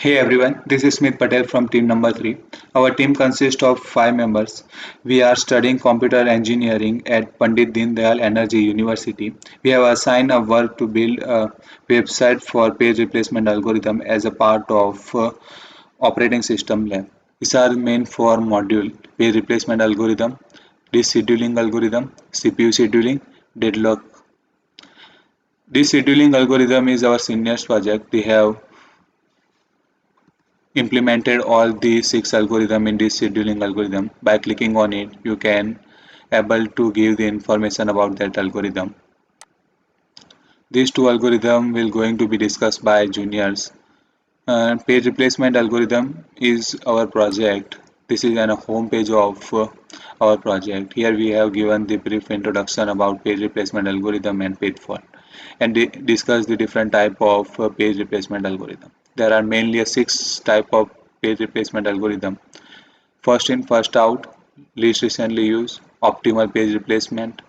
Hey everyone, this is Smith Patel from team number 3. Our team consists of 5 members. We are studying computer engineering at Pandit Dindayal Energy University. We have assigned a work to build a website for page replacement algorithm as a part of operating system lab. These are main four module: page replacement algorithm, disk scheduling algorithm, CPU scheduling, deadlock. This scheduling algorithm is our senior project. We have implemented all the six algorithm in this scheduling algorithm. By clicking on it, you can able to give the information about that algorithm. These two algorithm will going to be discussed by juniors. Page replacement algorithm is our project. This is a home page of our project. Here we have given the brief introduction about page replacement algorithm and page fault, and discuss the different type of page replacement algorithm. There are mainly a six type of page replacement algorithm. First in, first out, least recently used, optimal page replacement,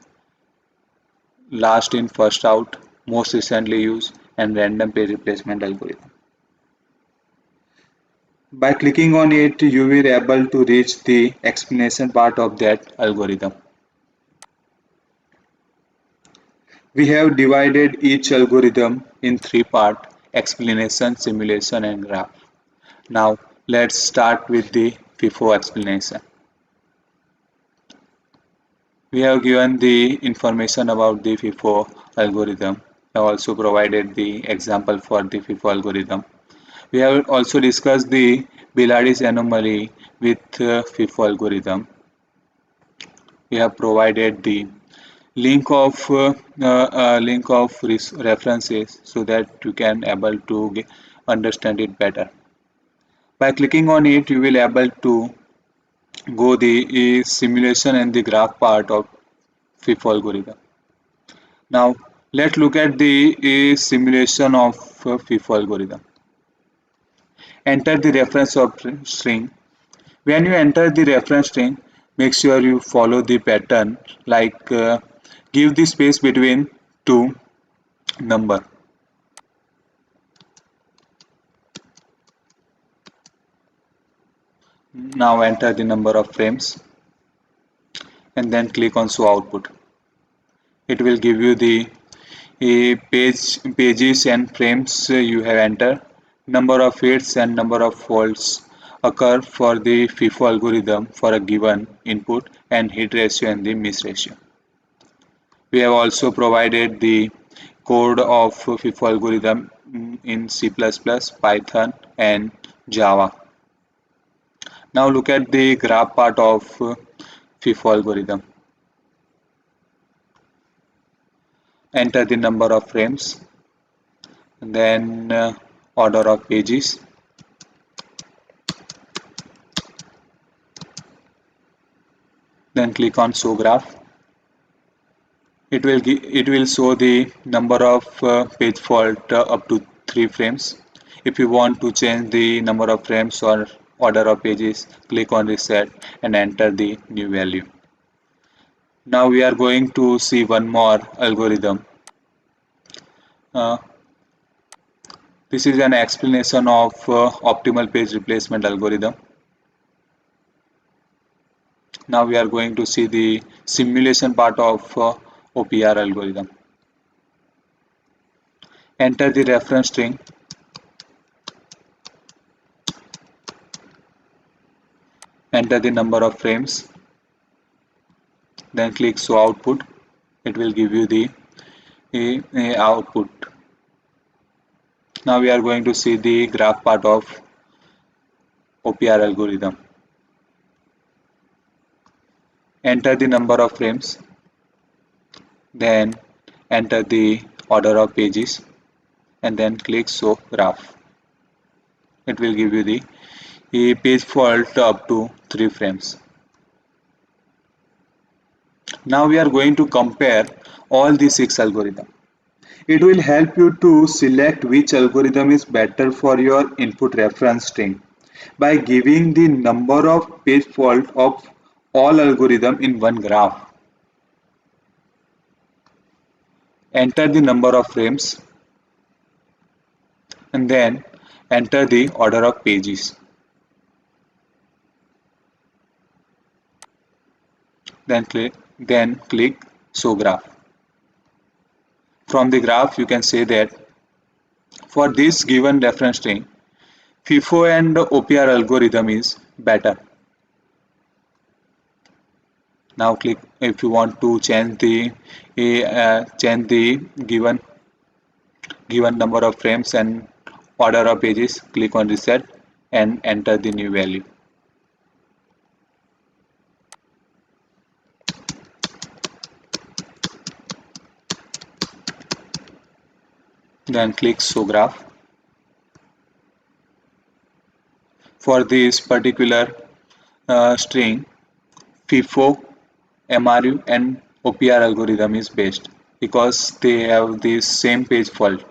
last in, first out, most recently used, and random page replacement algorithm. By clicking on it, you will able to reach the explanation part of that algorithm. We have divided each algorithm in three parts: explanation, simulation, and graph. Now let's start with the FIFO explanation. We have given the information about the FIFO algorithm. We have also provided the example for the FIFO algorithm. We have also discussed the Biladi's anomaly with FIFO algorithm. We have provided the link of references so that you can able to understand it better. By clicking on it, you will able to go the simulation and the graph part of FIFO algorithm. Now let's look at the simulation of FIFO algorithm. Enter the reference of string. When you enter the reference string, make sure you follow the pattern, like give the space between two number. Now enter the number of frames and then click on show output. It will give you the pages and frames you have entered. Number of hits and number of faults occur for the FIFO algorithm for a given input, and hit ratio and the miss ratio. We have also provided the code of FIFO algorithm in C++, Python, and Java. Now look at the graph part of FIFO algorithm. Enter the number of frames, and then order of pages, then click on show graph. It will show the number of page fault up to 3 frames. If you want to change the number of frames or order of pages, click on reset and enter the new value. Now we are going to see one more algorithm. Uh, this is an explanation of optimal page replacement algorithm. Now we are going to see the simulation part of OPR algorithm. Enter the reference string, enter the number of frames, then click show output. It will give you the output. Now we are going to see the graph part of OPR algorithm. Enter the number of frames, then enter the order of pages, and then click show graph. It will give you the page fault up to 3 frames. Now we are going to compare all the 6 algorithms. It will help you to select which algorithm is better for your input reference string by giving the number of page fault of all algorithm in one graph. Enter the number of frames and then enter the order of pages. Then click show graph. From the graph you can say that for this given reference string, FIFO and OPR algorithm is better. Now click if you want to change the given number of frames and order of pages, click on reset and enter the new value. Then click show graph. For this particular string, FIFO, MRU and OPR algorithm is best because they have the same page fault.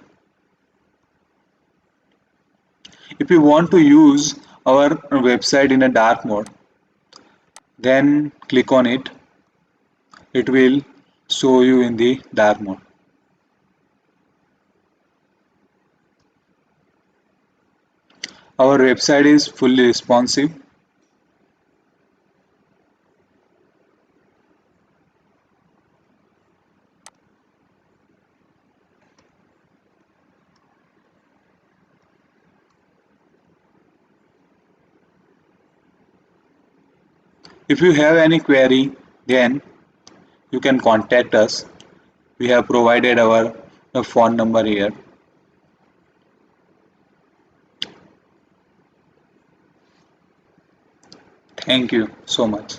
If you want to use our website in a dark mode, then click on it. It will show you in the dark mode. Our website is fully responsive. If you have any query, then you can contact us. We have provided our phone number here. Thank you so much.